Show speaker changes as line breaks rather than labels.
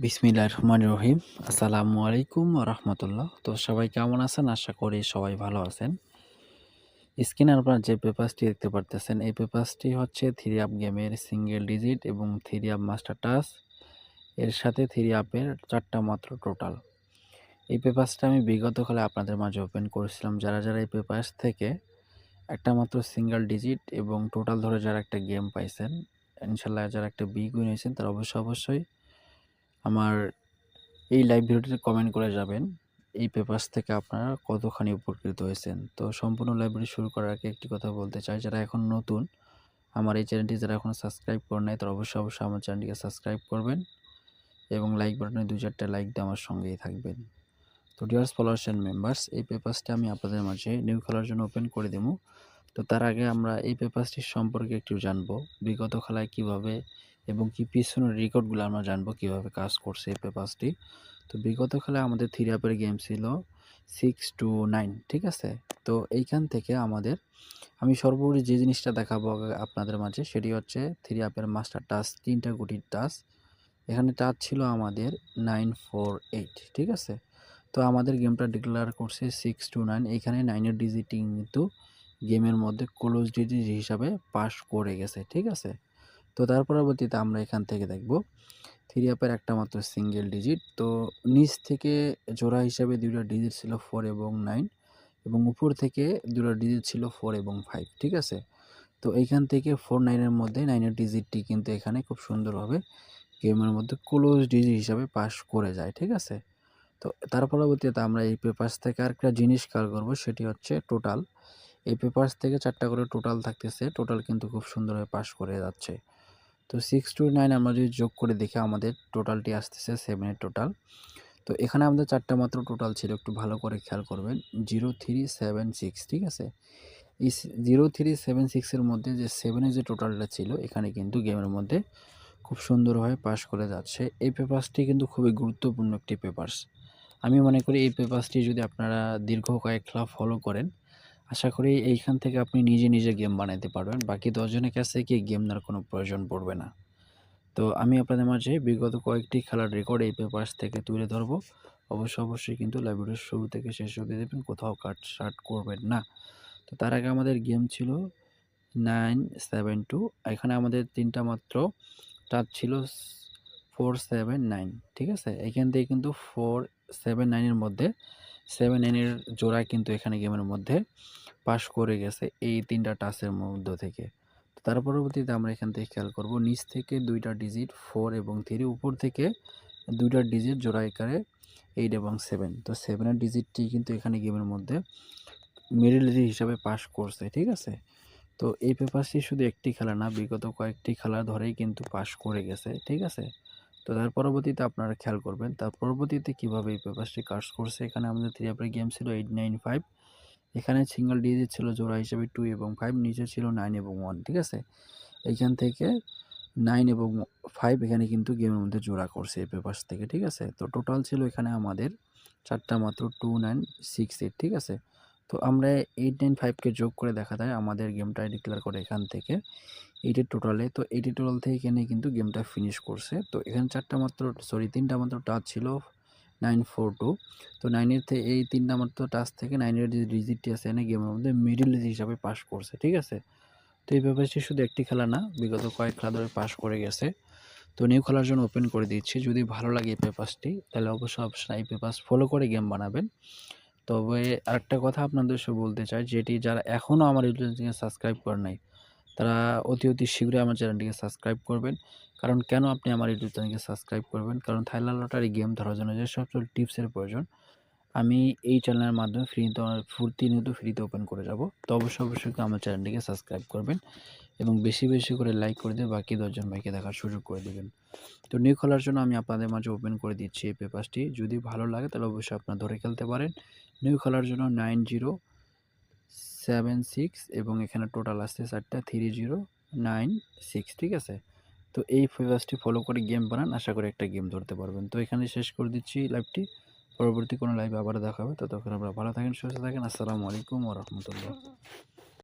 বিসমিল্লাহির রহমানির রহিম। আসসালামু আলাইকুম ওয়া রাহমাতুল্লাহ। তো সবাই কেমন আছেন? আশা করি সবাই ভালো আছেন। স্ক্রিনে আপনারা যে পেপারসটি দেখতে পারতেছেন, এই পেপারসটি হচ্ছে 3 আপ গেমের সিঙ্গেল ডিজিট এবং 3 আপ মাস্টার টাস্ক। এর সাথে 3 আপের 4টা মাত্র টোটাল। এই পেপারসটা আমি বিগত কালে আপনাদের মাঝে ওপেন করেছিলাম। যারা এই পেপারস থেকে একটা মাত্র সিঙ্গেল ডিজিট এবং টোটাল ধরে যারা একটা গেম পাইছেন, ইনশাআল্লাহ যারা একটা বিগ উইন হয়েছেন, তারা অবশ্যই আমার এই লাইভ ভিডিওটিতে কমেন্ট করে যাবেন এই পেপারস থেকে আপনারা কতখানি উপকৃত হয়েছেন। তো সম্পূর্ণ লাইভ ভিডিও শুরু করার আগে একটি কথা বলতে চাই, যারা এখন নতুন আমার এই চ্যানেলটি যারা এখনও সাবস্ক্রাইব করেন নাই, তারা অবশ্যই আমার চ্যানেলটিকে সাবস্ক্রাইব করবেন এবং লাইক বাটনে 2-4টা লাইক দিয়ে আমার সঙ্গেই থাকবেন। তো ডিয়ার্স ফলোয়ার্স অ্যান্ড মেম্বার্স, এই পেপারসটা আমি আপনাদের মাঝে নিউ খেলার জন্য ওপেন করে দেবো। তো তার আগে আমরা এই পেপারসটির সম্পর্কে একটু জানবো, বিগত খেলায় কিভাবে এবং কি পিছনের রেকর্ডগুলো আমরা জানবো কিভাবে কাজ করছে এই পেপারসটি। তো বিগত খেলায় আমাদের 3 আপের গেম ছিল 6 to 9, ঠিক আছে। তো এইখান থেকে আমি সর্বোপরি যে জিনিসটা দেখাবো আপনাদের মাঝে, সেটি হচ্ছে 3 আপের মাস্টার টাস্ক, 3টা গুটির টাস্ক। এখানে টাচ ছিল আমাদের 948, ঠিক আছে। তো আমাদের গেমটা ডিক্লেয়ার করছে 6 to 9। এখানে 9-এর ডিজিটটি কিন্তু গেমের মধ্যে ক্লোজ ডিজিট হিসাবে পাস করে গেছে, ঠিক আছে। তো তার পরবর্তীতে আমরা এখান থেকে দেখব 3 আপের একটা মাত্র সিঙ্গেল ডিজিট। তো নিচ থেকে জোড়া হিসাবে 2টা ডিজিট ছিল 4 এবং 9 এবং উপর থেকে 2টা ডিজিট ছিল 4 এবং 5, ঠিক আছে। তো এইখান থেকে 4-9 এর মধ্যে 9-এর ডিজিটটি কিন্তু এখানে খুব সুন্দরভাবে গেমের মধ্যে ক্লোজ ডিজিট হিসাবে পাস করে যায়, ঠিক আছে। তো তার পরবর্তীতে আমরা এই পেপারস থেকে আরেকটা জিনিস খেয়াল করব, সেটি হচ্ছে টোটাল। এই পেপারস থেকে 4টা করে টোটাল থাকতেছে, টোটাল কিন্তু খুব সুন্দরভাবে পাস করে যাচ্ছে। তো 6 to 9 আমরা যদি যোগ করে দেখি আমাদের টোটালটি আসতেছে 7 এর টোটাল। তো এখানে আমাদের 4টা মাত্র টোটাল ছিল, একটু ভালো করে খেয়াল করবেন। 0376, ঠিক আছে। এই 0376 এর মধ্যে যে 7 এর যে টোটালটা ছিল, এখানে কিন্তু গেমের মধ্যে খুব সুন্দরভাবে পাস করে যাচ্ছে। এই পেপারসটি কিন্তু খুবই গুরুত্বপূর্ণ একটি পেপারস। আমি মনে করি এই পেপারসটি যদি আপনারা দীর্ঘ কয়েক খেলা ফলো করেন, আশা করি এইখান থেকে আপনি নিজে গেম বানাইতে পারবেন। বাকি 10 জনের কাছে কি গেম নেওয়ার কোনো প্রয়োজন পড়বে না। তো আমি আপনাদের মাঝে বিগত কয়েকটি খেলার রেকর্ড এই পেপারস থেকে তুলে ধরবো। অবশ্যই কিন্তু লাইভ ভিডিওর শুরু থেকে শেষ অবধি দেখবেন, কোথাও কাট-ছাঁট করবেন না। তো তার আগে আমাদের গেম ছিল 972। এখানে আমাদের 3টা মাত্র টাচ ছিল 479, ঠিক আছে। এখান থেকে কিন্তু 479 এর মধ্যে 79 এর জোড়া কিন্তু এখানে গেমের মধ্যে পাস করে গেছে এই 3টা টাচের মধ্য থেকে। তার পরবর্তীতে আমরা এখান থেকে খেয়াল করব, নিচ থেকে 2টা ডিজিট 4 এবং 3, উপর থেকে 2টা ডিজিট জোড়া আকারে 8 এবং 7। তো 7 এর ডিজিটটি কিন্তু এখানে গেমের মধ্যে মিডল ডিজিট হিসাবে পাস করছে, ঠিক আছে। তো এই পেপারসটি শুধু একটি খেলা না, বিগত কয়েকটি খেলা ধরেই কিন্তু পাস করে গেছে, ঠিক আছে। তো তার পরবর্তীতে আপনারা খেয়াল করবেন তার পরবর্তীতে কীভাবে এই পেপারসটি কাজ করছে। এখানে আমাদের 3 আপের গেম ছিল 895। এখানে সিঙ্গেল ডিজিট ছিল জোড়া হিসেবে 2 এবং 5, নিচে ছিল 9 এবং 1, ঠিক আছে। এইখান থেকে 9 এবং 5 এখানে কিন্তু গেমের মধ্যে জোড়া করছে এই পেপারস থেকে, ঠিক আছে। তো টোটাল ছিল এখানে আমাদের 4টা মাত্র 2968, ঠিক আছে। তো আমরা 895কে যোগ করে দেখা যায় আমাদের গেমটা ডিক্লেয়ার করে এখান থেকে 8 এর টোটালে। তো 8 এর টোটাল থেকে এখানে কিন্তু গেমটা ফিনিশ করছে। তো এখানে 3টা মাত্র টাচ ছিল 942। তো 9 এর থেকে এই 3টা মাত্র টাচ থেকে 9 এর যে ডিজিটটি আছে এখানে গেমের মধ্যে মিডল ডিজিট হিসাবে পাস করছে, ঠিক আছে। তো এই পেপারসটি শুধু একটি খেলা না, বিগত কয়েক খেলা ধরে পাস করে গেছে। তো নিউ খেলার জন্য ওপেন করে দিচ্ছি। যদি ভালো লাগে এই পেপারসটি, তাহলে অবশ্যই এই পেপারস ফলো করে গেম বানাবেন। তবে আরেকটা কথা আপনাদের সাথে বলতে চাই, যেটি যারা এখনও আমার ইউটিউব চ্যানেলটিকে সাবস্ক্রাইব করেন নাই, তারা অতি শীঘ্রই আমার চ্যানেলটিকে সাবস্ক্রাইব করবেন। কারণ কেন আপনি আমার ইউটিউব চ্যানেলকে সাবস্ক্রাইব করবেন? কারণ থাইল্যান্ড লটারি গেম ধরার জন্য যে সকল টিপসের প্রয়োজন, আমি এই চ্যানেলের মাধ্যমে প্রতিনিয়ত ফ্রিতে ওপেন করে যাব। তো অবশ্যই আমার চ্যানেলটিকে সাবস্ক্রাইব করবেন এবং বেশি করে লাইক করে দিয়ে বাকি 10 জন ভাইকে দেখার সুযোগ করে দেবেন। তো নিউ খেলার জন্য আমি আপনাদের মাঝে ওপেন করে দিচ্ছি এই পেপারসটি। যদি ভালো লাগে তাহলে অবশ্যই আপনারা ধরে খেলতে পারেন। নিউ খেলার জন্য 9076 এবং এখানে টোটাল আসছে 4টা 3096, ঠিক আছে। তো এই পেপারসটি ফলো করে গেম বানান, আশা করি একটা গেম ধরতে পারবেন। তো এখানে শেষ করে দিচ্ছি লাইভটি। পরবর্তী কোনো লাইভে আবার দেখা হবে। ততক্ষণ আপনারা ভালো থাকেন, সুস্থ থাকেন। আসসালামু আলাইকুম ওয়া রাহমাতুল্লাহ।